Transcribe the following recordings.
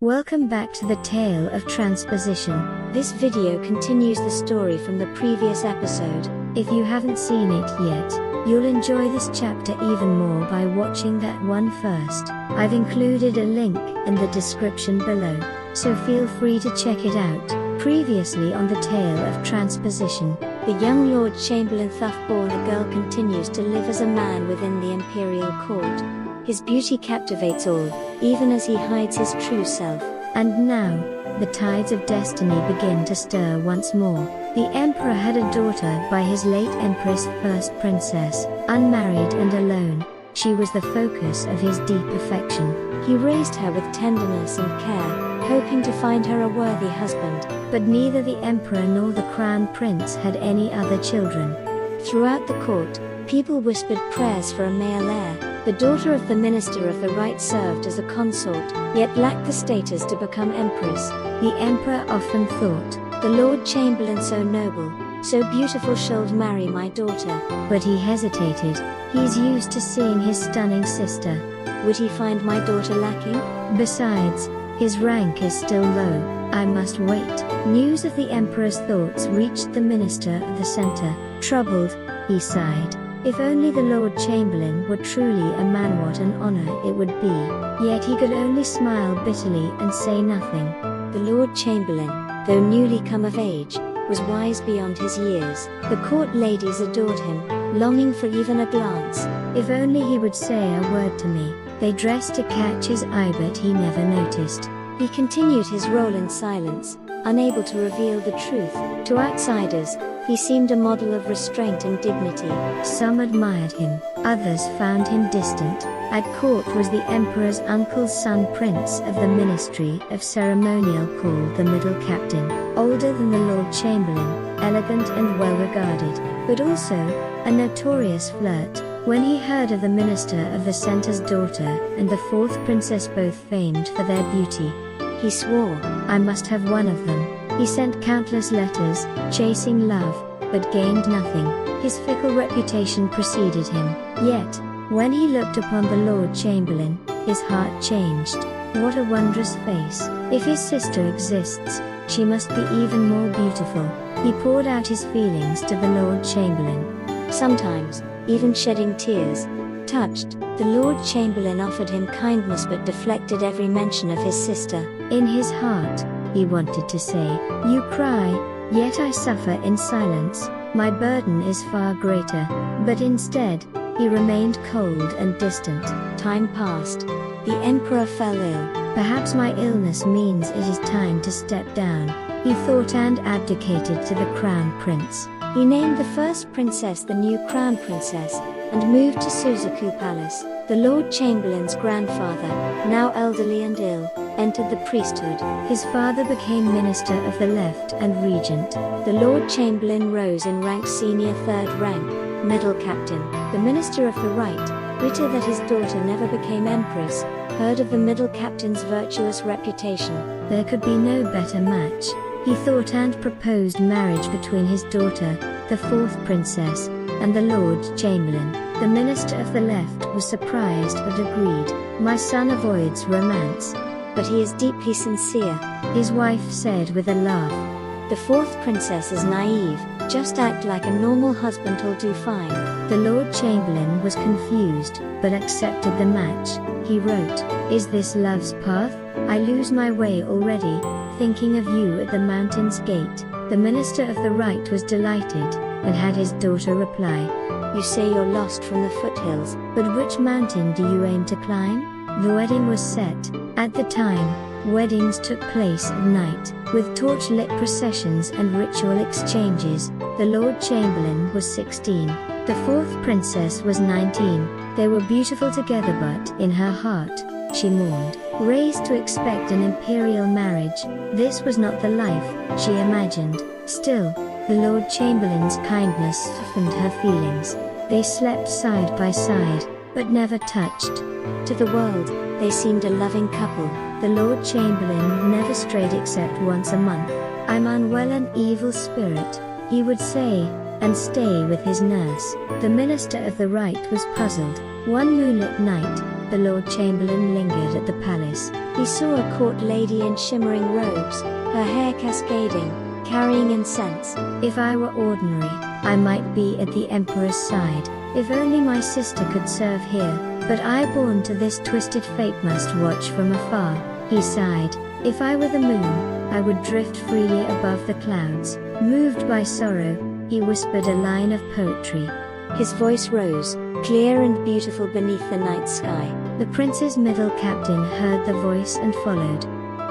Welcome back to the tale of transposition. This video continues the story from the previous episode. If you haven't seen it yet, you'll enjoy this chapter even more by watching that one first. I've included a link in the description below, so feel free to check it out. Previously on the tale of transposition, the young Lord Chamberlain Thufborn the girl continues to live as a man within the imperial court. His beauty captivates all, even as he hides his true self. And now, the tides of destiny begin to stir once more. The emperor had a daughter by his late empress, first princess, unmarried and alone. She was the focus of his deep affection. He raised her with tenderness and care, hoping to find her a worthy husband. But neither the emperor nor the crown prince had any other children. Throughout the court, people whispered prayers for a male heir. The daughter of the minister of the right served as a consort, yet lacked the status to become empress. The emperor often thought, the Lord Chamberlain so noble, so beautiful should marry my daughter. But he hesitated. He's used to seeing his stunning sister. Would he find my daughter lacking? Besides, his rank is still low. I must wait. News of the emperor's thoughts reached the minister of the center. Troubled, he sighed. If only the Lord Chamberlain were truly a man, what an honor it would be. Yet he could only smile bitterly and say nothing. The Lord Chamberlain, though newly come of age, was wise beyond his years. The court ladies adored him, longing for even a glance. If only he would say a word to me. They dressed to catch his eye, but he never noticed. He continued his role in silence, unable to reveal the truth. To outsiders, he seemed a model of restraint and dignity. Some admired him, others found him distant. At court was the emperor's uncle's son, prince of the ministry of ceremonial, called the middle captain, older than the Lord Chamberlain, elegant and well regarded, but also a notorious flirt. When he heard of the minister of the center's daughter and the fourth princess, both famed for their beauty, he swore, I must have one of them. He sent countless letters, chasing love, but gained nothing. His fickle reputation preceded him. Yet, when he looked upon the Lord Chamberlain, his heart changed. What a wondrous face. If his sister exists, she must be even more beautiful. He poured out his feelings to the Lord Chamberlain, sometimes even shedding tears. Touched, the Lord Chamberlain offered him kindness but deflected every mention of his sister. In his heart, he wanted to say, you cry, yet I suffer in silence. My burden is far greater. But instead, he remained cold and distant. Time passed. The emperor fell ill. Perhaps my illness means it is time to step down, he thought, and abdicated to the crown prince. He named the first princess the new crown princess, and moved to Suzaku Palace. The Lord Chamberlain's grandfather, now elderly and ill, entered the priesthood. His father became minister of the left and regent. The Lord Chamberlain rose in rank, senior third rank, middle captain. The minister of the right, bitter that his daughter never became empress, heard of the middle captain's virtuous reputation. There could be no better match, he thought, and proposed marriage between his daughter, the fourth princess, and the Lord Chamberlain. The minister of the left was surprised but agreed. My son avoids romance, but he is deeply sincere, his wife said with a laugh. The fourth princess is naive, just act like a normal husband, will do fine. The Lord Chamberlain was confused, but accepted the match. He wrote, is this love's path? I lose my way already, thinking of you at the mountain's gate. The minister of the right was delighted, and had his daughter reply, you say you're lost from the foothills, but which mountain do you aim to climb? The wedding was set. At the time, weddings took place at night, with torch-lit processions and ritual exchanges. The Lord Chamberlain was 16. The fourth princess was 19. They were beautiful together, but in her heart, she mourned. Raised to expect an imperial marriage, this was not the life she imagined. Still, the Lord Chamberlain's kindness softened her feelings. They slept side by side, but never touched. To the world, they seemed a loving couple. The Lord Chamberlain never strayed except once a month. I'm unwell, an evil spirit, he would say, and stay with his nurse. The minister of the right was puzzled. One moonlit night, the Lord Chamberlain lingered at the palace. He saw a court lady in shimmering robes, her hair cascading, carrying incense. If I were ordinary, I might be at the emperor's side. If only my sister could serve here, but I born to this twisted fate must watch from afar. He sighed. If I were the moon, I would drift freely above the clouds. Moved by sorrow, he whispered a line of poetry. His voice rose, clear and beautiful beneath the night sky. The prince's middle captain heard the voice and followed.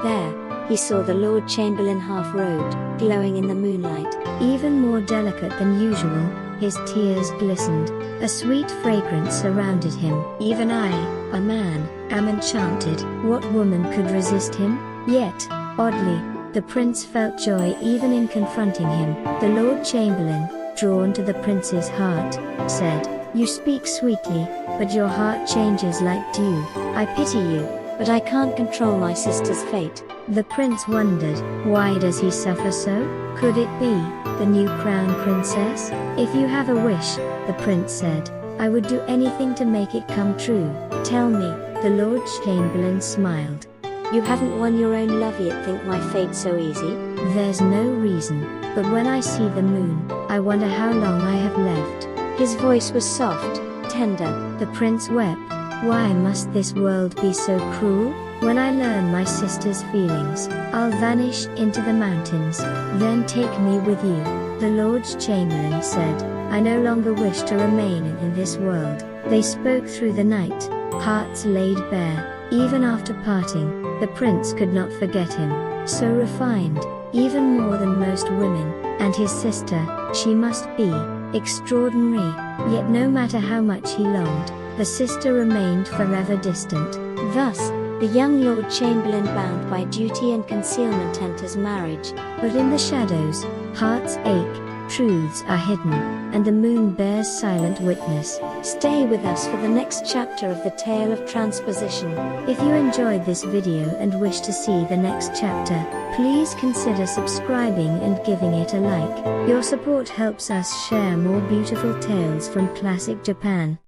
There, he saw the Lord Chamberlain half-robed, glowing in the moonlight. Even more delicate than usual, his tears glistened. A sweet fragrance surrounded him. Even I, a man, am enchanted. What woman could resist him? Yet, oddly, the prince felt joy even in confronting him. The Lord Chamberlain, drawn to the prince's heart, said, "You speak sweetly, but your heart changes like dew. I pity you, but I can't control my sister's fate." The prince wondered, why does he suffer so? Could it be the new crown princess? "If you have a wish," the prince said, "I would do anything to make it come true. Tell me." The Lord Chamberlain smiled. "You haven't won your own love yet. Think my fate's so easy?" "There's no reason, but when I see the moon, I wonder how long I have left." His voice was soft, tender. The prince wept. Why must this world be so cruel? When I learn my sister's feelings, I'll vanish into the mountains. Then take me with you. The Lord Chamberlain said, "I no longer wish to remain in this world." They spoke through the night, hearts laid bare. Even after parting, the prince could not forget him. So refined, even more than most women, and his sister, she must be extraordinary. Yet no matter how much he longed, the sister remained forever distant. Thus, the young Lord Chamberlain, bound by duty and concealment, enters marriage. But in the shadows, hearts ache, truths are hidden, and the moon bears silent witness. Stay with us for the next chapter of the tale of transposition. If you enjoyed this video and wish to see the next chapter, please consider subscribing and giving it a like. Your support helps us share more beautiful tales from classic Japan.